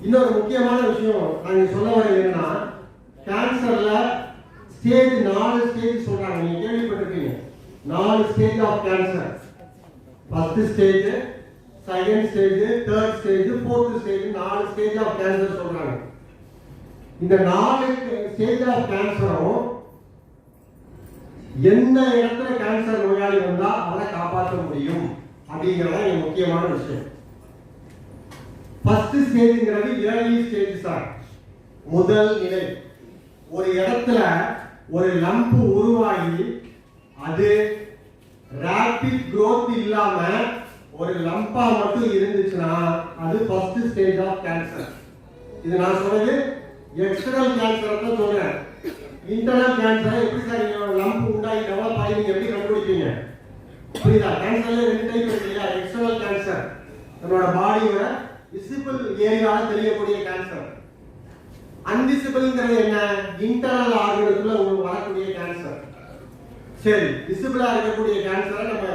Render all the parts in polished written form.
இன்னொரு முக்கியமான விஷயம் நான் சொல்ல வரது என்னன்னா, கேன்சர்ல ஸ்டேஜ் 4 ஸ்டேஜ் சொல்றாங்க. நீங்க கேள்விப்பட்டிருப்பீங்க. 4 stage of cancer. First stage, second stage, third stage, fourth stage, 4 stage of cancer சொல்றாங்க. இந்த 4 ஸ்டேஜ் ஆஃப் கேன்சரும் எந்த இடத்துல கேன்சர் நோயாளி வந்தா அவரை காப்பாற்ற முடியும் அப்படிங்கறத முக்கியமான விஷயம். ஃபர்ஸ்ட் ஸ்டேஜ்ங்கிறது ஏர்லி ஸ்டேஜ் சார், முதல் நிலை. ஒரு இடத்துல ஒரு லம்ப் உருவாகி அது ரேபிட் growth இல்லாம ஒரு லம்பா மட்டும் இருந்துச்சுன்னா அது ஃபர்ஸ்ட் ஸ்டேஜ் ஆஃப் கேன்சர். இது நான் சொல்றது எக்ஸ்டர்னல் கேன்சர் தான் சொல்றேன். இன்டர்னல் கேன்சர் எப்படி சார் நீங்க லம்ப் உண்டாகி டெவலப் ஆகி நீங்க எப்படி கண்டுபிடிப்பீங்க? புரியுதா? கேன்சர்ல 2 டைப் இருக்கு இல்லையா? எக்ஸ்டர்னல் கேன்சர் நம்மளோட பாடியோட விசிபிள் ஏரியால தெரியக்கூடிய கேன்சர். அன்விசிபிள்ங்கிறது என்ன? இன்டர்னல் ஆர்கனுக்குள்ள உங்களுக்கு வரக்கூடிய கேன்சர். சரி, விசிபிளா இருக்கக்கூடிய கேன்சரை நம்ம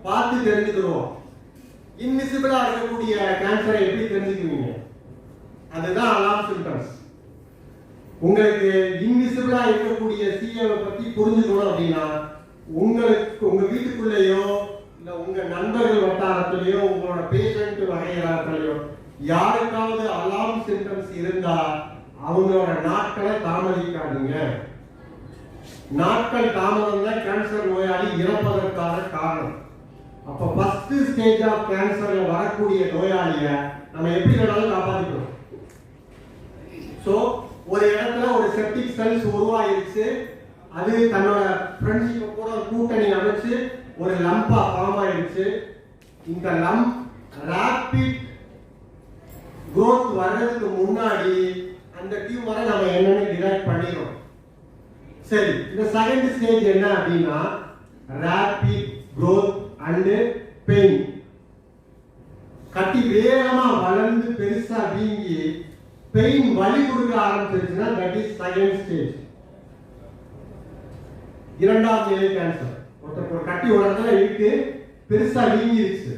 பார்த்து தெரிஞ்சுக்கிறோம். இன்விசிபிளா இருக்கக்கூடிய கேன்சரை எப்படி தெரிஞ்சுக்குவீங்க? அதுதான் அலார்ம் சிம்டம்ஸ். உங்களுக்கு இன்விசிபிளா இருக்கக்கூடிய சிஏவை பத்தி புரிஞ்சுக்கணும் அப்படின்னா உங்களுக்கு உங்க வீட்டுக்குள்ளேயோ இல்ல உங்க நண்பர்கள் வட்டாரத்திலேயோ உங்களோட பேஷண்ட் வகையறாத்திலேயோ யாருக்காவது அலார்ம் சிம்டம்ஸ் இருந்தா அவங்களோட நாட்களை தாமதிக்காதீங்க. நாட்கள் தாமதம் தான் கேன்சர் நோயாளி இறப்பதற்கான காரணம். அப்ப ஃபர்ஸ்ட் ஸ்டேஜ் ஆஃப் கேன்சர்ல வரக்கூடிய நோயாளியை நம்ம எப்படி வேணாலும் காப்பாத்திக்கணும். சோ ஒரு இடத்துல ஒரு செப்டிக் செல்ஸ் உருவாயிருச்சு, அது தன்னோட ஃப்ரெண்ட்ஷிப் கூட கூட்டணி அமைச்சு ஒரு லம்பா ஃபார்ம் ஆயிடுச்சு. இந்த லம்ப் ராபிட் growth வர்றதுக்கு முன்னாடி அந்த டியூமரை நம்ம என்னன்னு டிடெக்ட் பண்ணிரோம். சரி, இந்த செகண்ட் ஸ்டேஜ் என்ன அப்படின்னா ராபிட் growth அண்ட் பெயின். கட்டி வேகமா வளர்ந்து பெருசா வீங்கி பெயின் வலி கொடுக்க ஆரம்பிச்சிருச்சுன்னா தட் இஸ் செகண்ட் ஸ்டேஜ், இரண்டாவது நிலை கேன்சர். ஒரு கட்டி ஒரு இடத்துல இருக்கு, பெருசா வீங்கிருச்சு.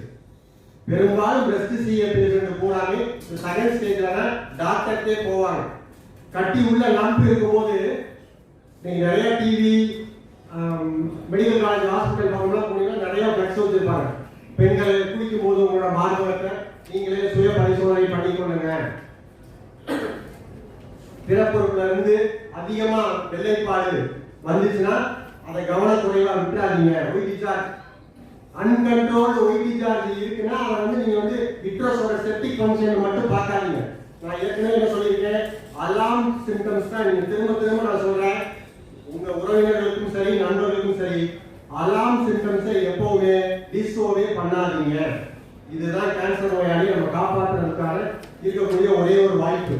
பெரும்பாலும் பிரஸ்ட் சிஏ பேஷண்ட் போறாங்க செகண்ட் ஸ்டேஜ்ல தான் டாக்டர்க்கே போவாங்க. கட்டி உள்ள லம்ப் இருக்கும்போது நீங்க நிறைய டிவி மெடிக்கல் காலேஜ் ஹாஸ்பிட்டல் போகலாம் போனீங்கன்னா நிறைய பிளக்ஸ் வச்சிருப்பாங்க. பெண்கள் குளிக்கும் போது உங்களோட மார்பகத்தை நீங்களே சுய பரிசோதனை பண்ணிக்கொள்ளுங்க. பிறப்புறுப்புல இருந்து அதிகமா வெள்ளைப்பாடு வந்துச்சுன்னா அதை கவனக்குறைவா விட்டுறாதீங்க. White discharge, uncontrolled white discharge இருக்குன்னா அதை நீங்க விட்ரோஸோட செப்டிக் ஃபங்க்ஷன் மட்டும் பார்க்காதீங்க. நான் ஏற்கனவே என்ன சொல்லியிருக்கேன், அலார்ம் சிம்டம்ஸ் தான் நீங்க திரும்ப திரும்ப நான் சொல்றேன். உங்க உறவினர்களுக்கும் சரி நண்பர்களுக்கும் சரி அலார்ம் சிம்டம்ஸை எப்பவுமே டிஸ்ஓவே பண்ணாதீங்க. இதுதான் கேன்சர் நோயாளி நம்ம காப்பாற்றுறதுக்காக இருக்கக்கூடிய ஒரே ஒரு வாய்ப்பு.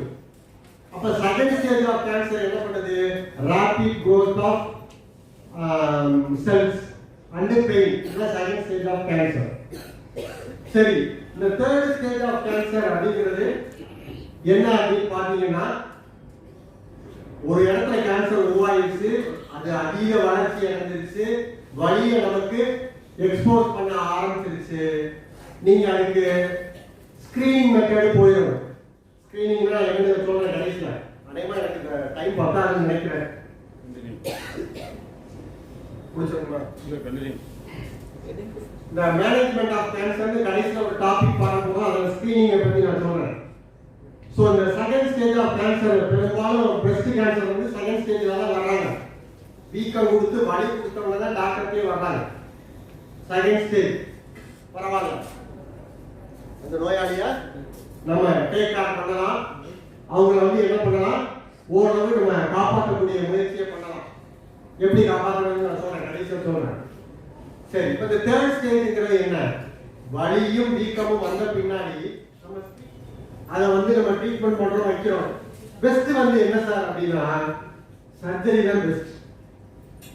அப்ப செகண்ட் ஸ்டேஜ் ஆஃப் கேன்சர் என்ன பண்ணுது? Rapid growth of cells and pain. இதுதான் செகண்ட் ஸ்டேஜ் ஆஃப் கேன்சர். சரி, இந்த தேர்ட் ஸ்டேஜ் ஆஃப் கேன்சர் அப்படிங்கிறது என்ன அப்படின்னு பாத்தீங்கன்னா, ஒரு இடத்துல கேன்சர் உருவாயிருச்சு, அது அதிக வளர்ச்சி அடைஞ்சிருச்சு, வலியை நமக்கு எக்ஸ்போஸ் பண்ண ஆரம்பிச்சிருச்சு. நீங்க அதுக்கு ஸ்கிரீனிங் மெத்தட் போயிடும். ஸ்கிரீனிங்னா என்ன சொல்றேன் கடைசியில, அதேமா எனக்கு டைம் பத்தாதுன்னு நினைக்கிறேன். இந்த மேனேஜ்மெண்ட் ஆஃப் கேன்சர் கடைசியில ஒரு டாபிக் பார்க்க போறோம். அதோட ஸ்கிரீனிங்கை பத்தி நான் சொல்றேன். சோ இந்த செகண்ட் ஸ்டேஜ் ஆஃப் கேன்சர் பெரும்பாலும் பிரஸ்ட் கேன்சர் செகண்ட் ஸ்டேஜ்ல தான் வர்றாங்க. வீக்கம் கொடுத்து வலி கொடுத்தவங்க தான் டாக்டர்க்கே வர்றாங்க. செகண்ட் ஸ்டேஜ் பரவாயில்ல, அந்த நோயாளிய நம்ம டேக் கேர் பண்ணலாம். அவங்கள என்ன பண்ணலாம், ஓரளவு நம்ம காப்பாற்றக்கூடிய முயற்சியை பண்ணலாம். எப்படி காப்பாற்றணும்னு நான் சொல்றேன், கடைசியா சொல்றேன். சரி, இப்ப இந்த தேர்ட் ஸ்டேஜ்ங்கிறது என்ன? வலியும் வீக்கமும் வந்த பின்னாடி நம்ம அதை நம்ம ட்ரீட்மெண்ட் பண்றோம், வைக்கிறோம். பெஸ்ட் என்ன சார் அப்படின்னா சர்ஜரி தான் பெஸ்ட்.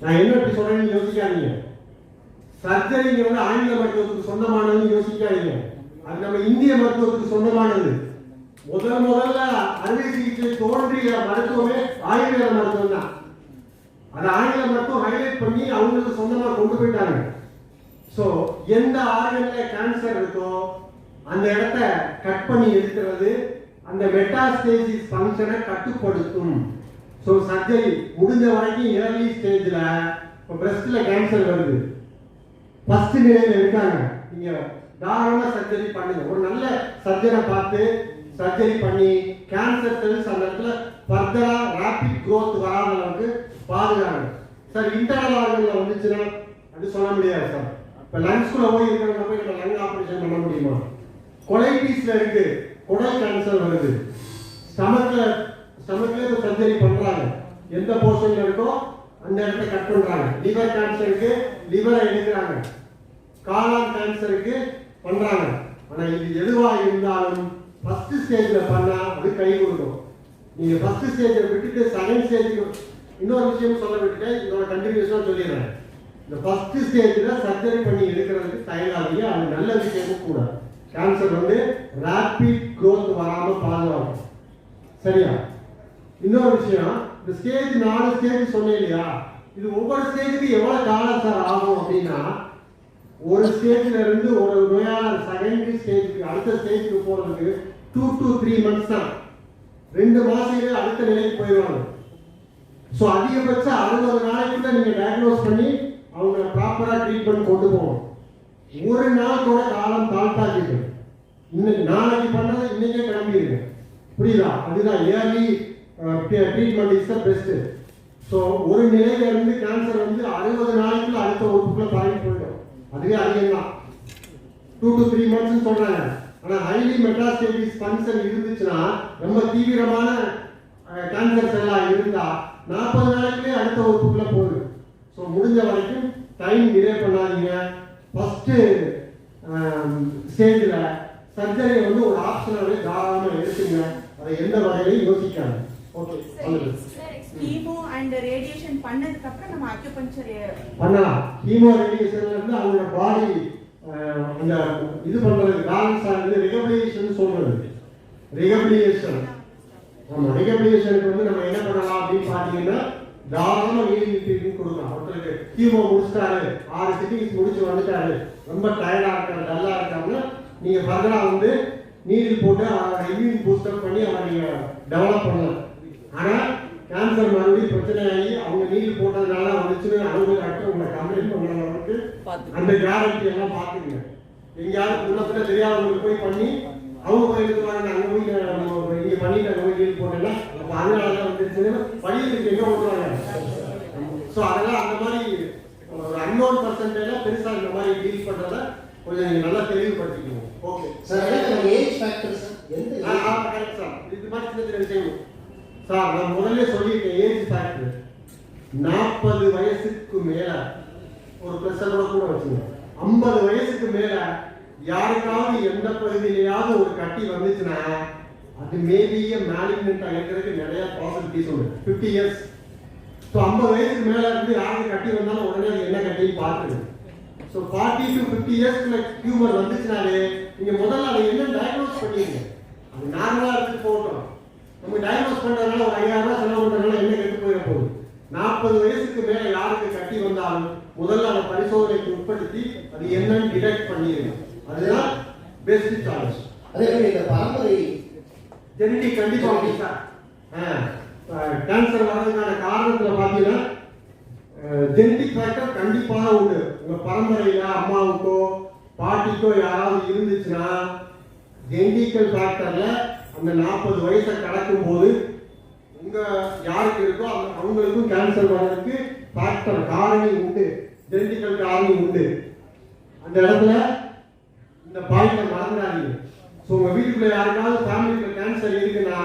நான் என்ன இப்படி சொல்றேன்னு யோசிக்காதீங்க. சர்ஜரி ஆங்கில மருத்துவத்துக்கு சொந்தமானதுன்னு யோசிக்காதீங்க. அது நம்ம இந்திய மருத்துவத்துக்கு சொந்தமானது. முதல்ல அறுவை சிகிச்சை தோன்றிய மருத்துவமே ஆயுர்வேத மருத்துவம் தான். அது ஆங்கில மருத்துவம் ஹைலைட் பண்ணி அவங்களுக்கு சொந்தமா கொண்டு போயிட்டாங்க. சோ எந்த ஆர்கன்ல கேன்சர் இருக்கோ அந்த இடத்தை கட் பண்ணி எடுக்கிறது, அந்த மெட்டாஸ்டேசிஸ் ஃபங்க்ஷனை கட்டுப்படுத்தும். ஸோ சர்ஜரி முடிஞ்ச வரைக்கும் ஏர்லி ஸ்டேஜில் இப்போ பிரஸ்ட்ல கேன்சர் வருது, ஃபர்ஸ்ட் நிலையில் இருக்காங்க, நீங்க தாராளமாக சர்ஜரி பண்ணுங்க. ஒரு நல்ல சர்ஜனை பார்த்து சர்ஜரி பண்ணி கேன்சர் செல்ஸ் அந்த இடத்துல ஃபர்தரா ரேபிட் க்ரோத் வராத அளவுக்கு பாதுகாங்க. சார் இன்டர்னல் ஆர்கன்ல வந்துச்சுன்னா அது சொல்ல முடியாது சார். இப்போ லங்ஸ்குள்ள போய் இருக்கிறவங்க போய் நம்ம லங் ஆப்ரேஷன் பண்ண முடியுமா? கொலைட்டிஸ்ல இருக்கு, குடல் கேன்சர் வருது, ஸ்டமக்ல சர்ஜரி பண்றாங்க, எந்த போர்ஷன்ல இருக்கோ அந்த இடத்தை கட் பண்றாங்க. லிவர் கேன்சருக்கு லிவரை எடுக்கிறாங்க, காலான் கேன்சருக்கு பண்றாங்க. ஆனா இது எதுவா இருந்தாலும் ஃபர்ஸ்ட் ஸ்டேஜ்ல பண்ணா அது கை கொடுக்கும். நீங்க ஃபர்ஸ்ட் ஸ்டேஜை விட்டுட்டு செகண்ட் ஸ்டேஜுக்கு இன்னொரு விஷயம் சொல்ல விட்டுட்டு இதோட கண்டினியூஸா சொல்லிடுறேன். இந்த ஃபர்ஸ்ட் ஸ்டேஜ்ல சர்ஜரி பண்ணி எடுக்கிறதுக்கு தயாராகி அது நல்ல விஷயமும் கூட. கேன்சர் வந்து ரேபிட் க்ரோத் வராம பாதுகாக்கும். சரியா? இன்னொரு விஷயம், இந்த ஸ்டேஜ் 4 ஸ்டேஜ் சொன்னேன் இல்லையா, இது ஒவ்வொரு ஸ்டேஜுக்கு எவ்வளவு காலம் சார் ஆகும் அப்படின்னா, ஒரு ஸ்டேஜ்ல இருந்து ஒரு நோயாளர் செகண்டரி ஸ்டேஜுக்கு அடுத்த ஸ்டேஜுக்கு போறதுக்கு 2 to 3 months தான். 2 மாசத்திலே அடுத்த நிலைக்கு போயிடுவாங்க. ஸோ அதிகபட்சம் 60 நாளைக்குள்ள நீங்க டயக்னோஸ் பண்ணி அவங்க ப்ராப்பரா ட்ரீட்மெண்ட் கொண்டு போகணும். ஒரு நாளோட காலம் தாழ்த்தாக்கிட்டு இன்னைக்கு நாளைக்கு பண்ணதை இன்னைக்கே கிளம்பிடுங்க. புரியுதா? அதுதான் early treatment is the best. So ஒரு நிலையில இருந்து கேன்சர் வந்து 60 நாளைக்குள்ள அடுத்த உறுப்புக்குள்ள பரவி போயிடும். அதுவே அதிகம் தான். 2 to 3 months சொல்றாங்க. ஆனா ஹைலி மெட்டாஸ்டேசிஸ் ஃபங்க்ஷன் இருந்துச்சுன்னா, ரொம்ப தீவிரமான கேன்சர் செல்லா இருந்தா 40 நாளைக்குள்ளே அடுத்த உறுப்புக்குள்ள போகுது. ஸோ முடிஞ்ச வரைக்கும் டைம் டிலே பண்ணாதீங்க. ஃபர்ஸ்ட் ஸ்டேஜில் சர்ஜரி வந்து ஒரு ஆப்ஷனாகவே தாராளமாக எடுத்துங்க. அதை எந்த வகையிலையும் யோசிக்காங்க. ஓகே, கீமோ அண்ட் ரேடியேஷன் பண்ணதுக்கு அப்புறம் நம்ம அக்யூபஞ்சர் பண்ணலாம். கீமோ ரேடியேஷன்ல இருந்து அவங்களோட பாடி அந்த இது பண்றது பேலன்ஸ் ஆகுது. ரிகபிலியேஷன் சொல்றது, ரிகபிலியேஷன். ஆமா, ரிகபிலியேஷனுக்கு வந்து நம்ம என்ன பண்ணலாம் அப்படின்னு பாத்தீங்கன்னா, தாராளமா நீடில் ட்ரீட்மெண்ட் கொடுக்கலாம். ஒருத்தருக்கு கீமோ முடிச்சிட்டாரு, 6 சிட்டிங்ஸ் முடிச்சு வந்துட்டாரு, ரொம்ப டயர்டா இருக்காரு, டல்லா இருக்காருன்னா நீங்க ஃபர்தரா வந்து நீடில் போட்டு அவரோட இம்யூன் பூஸ்டப் பண்ணி அவரை நீங்க டெவலப் பண்ணலாம். ஆனா கேன்சர் மறுபடியும் பிரச்சனை ஆகி அவங்க நீடில் போட்டதுனால வந்துச்சுன்னு அவங்க டாக்டர் உங்களை கம்ப்ளைண்ட் பண்ணுறவங்களுக்கு அந்த கேரண்டி எல்லாம் பார்த்துக்குங்க. எங்கேயாவது உள்ளத்துல தெரியாதவங்களுக்கு போய் பண்ணி அவங்க போய் எடுத்துவாங்க, அங்கே போய் நீங்க பண்ணிட்டு அங்கே போய் நீடில் போட்டேன்னா அப்போ அதனால தான் வந்துச்சுன்னு படிக்கிறதுக்கு எங்கே ஓட்டுவாங்க. ஸோ அதெல்லாம் அந்த மாதிரி ஒரு அன்னோன் பர்சன்டேஜ் பெருசாக இந்த மாதிரி டீல் பண்ணுறத கொஞ்சம் நீங்கள் நல்லா தெளிவுபடுத்திக்கணும். Okay sir, age factor sir correct sir. இது மாதிரி சின்ன சின்ன விஷயம் சார் நான் முதல்ல சொல்லியிருக்கேன். ஏஜ் ஃபேக்டர் 40 வயசுக்கு மேல ஒரு பிரஷரோட கூட வச்சுங்க. 50 வயசுக்கு மேல யாருக்காவது எந்த பகுதியிலேயாவது ஒரு கட்டி வந்துச்சுன்னா அது மேபியே மேலிக்னன்ட் ஆகிறதுக்கு நிறைய பாசிபிலிட்டிஸ் உண்டு. 50 இயர்ஸ். ஸோ 50 வயசுக்கு மேல இருந்து யாருக்கு கட்டி வந்தாலும் உடனே அது என்ன கட்டின்னு பார்த்துருங்க. ஸோ 40 to 50 இயர்ஸ்க்குள்ள டியூமர் வந்துச்சுனாலே நீங்க முதல்ல அதை என்ன டயக்னோஸ் பண்ணிடுங்க. அது நார்மலா இருக்கு போகட்டும். நம்ம டயக்னோஸ் பண்றதுனால ஒரு 5000 ரூபாய் செலவு பண்றதுனால என்ன கெட்டு போயிட போகுது. 40 வயசுக்கு மேல யாருக்கு கட்டி வந்தாலும் முதல்ல அதை பரிசோதனைக்கு உட்படுத்தி அது என்னன்னு டிடெக்ட் பண்ணிடுங்க. அதுதான் பெஸ்ட் சாய்ஸ். அதே மாதிரி இந்த பரம்பரை ஜெனடிக் கண்டிப்பா சார் கேன்சர் வர்றதுக்கான காரணத்துல பாத்தீங்கன்னா ஜெனடிக் ஃபேக்டர் கண்டிப்பாக உண்டு. உங்க பரம்பரையில அம்மாவுக்கோ பாட்டிக்கோ யாராவது இருந்துச்சுன்னா ஜெனடிக்கல் ஃபேக்டர்ல அந்த 40 வயசை கடக்கும் போது உங்க யாருக்கு இருக்கோ அவங்களுக்கும் கேன்சர் வர்றதுக்கு ஃபேக்டர் காரணி உண்டு, ஜெனடிக்கல் காரணி உண்டு. அந்த இடத்துல இந்த பாயிண்ட மறந்துடாதீங்க. ஸோ உங்க வீட்டுக்குள்ள யாருக்காவது ஃபேமிலிக்கு கேன்சர் இருக்குன்னா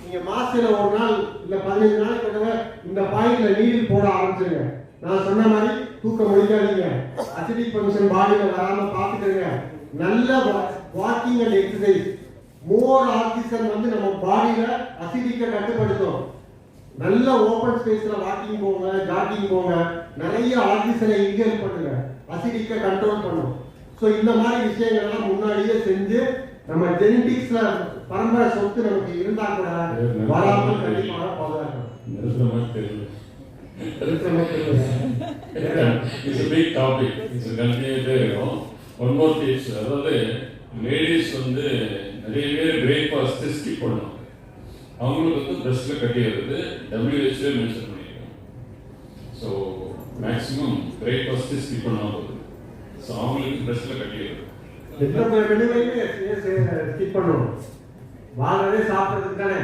நீங்க மாசத்துல ஒரு நாள் இல்ல 15 நாளைக்கு ஒரு தடவை இந்த பாயிண்ட்ல நீடில் போட ஆரம்பிச்சிருங்க. நான் சொன்ன மாதிரி தூக்கம் முடிக்காதீங்க, அசிடிக் ஃபங்க்ஷன் பாடியில வராம பாத்துக்கங்க. நல்ல walking and exercise, more oxygen வந்து நம்ம பாடியில அசிடிக்க கட்டுப்படுத்தும். நல்ல ஓபன் ஸ்பேஸ்ல வாக்கிங் போங்க, ஜாகிங் போங்க, நிறைய ஆக்சிஜனை இன்ஹேல் பண்ணுங்க, அசிடிக்க கண்ட்ரோல் பண்ணும். ஸோ இந்த மாதிரி விஷயங்கள்லாம் முன்னாடியே செஞ்சு நம்ம ஜெனடிக்ஸ்ல பரம்பரை சொத்து நமக்கு இருந்தா கூட வராமல் கண்டிப்பாக பாதுகாக்கணும். It's a big topic. It's a continuation. One more thing, அதாவது லேடிஸ் வந்து நிறைய பேர் பிரேக்ஃபாஸ்ட் ஸ்கிப் பண்ணுவாங்க. அவங்களுக்கு வந்து பிரஸ்ட்ல கட்டி வருது WHO மென்ஷன் பண்ணியிருக்காங்க. ஸோ மேக்ஸிமம் பிரேக்ஃபாஸ்ட் ஸ்கிப் பண்ணாமல் போகுது. ஸோ அவங்களுக்கு பிரஸ்ட்ல கட்டி வருது. எந்த மெனுவையுமே ஸ்கிப் பண்ணணும். வாழவே சாப்பிட்றதுக்கு தானே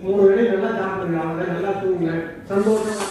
3 வேளையும் நல்லா சாப்பிடுங்க, அவங்க நல்லா தூங்குங்க, சந்தோஷமா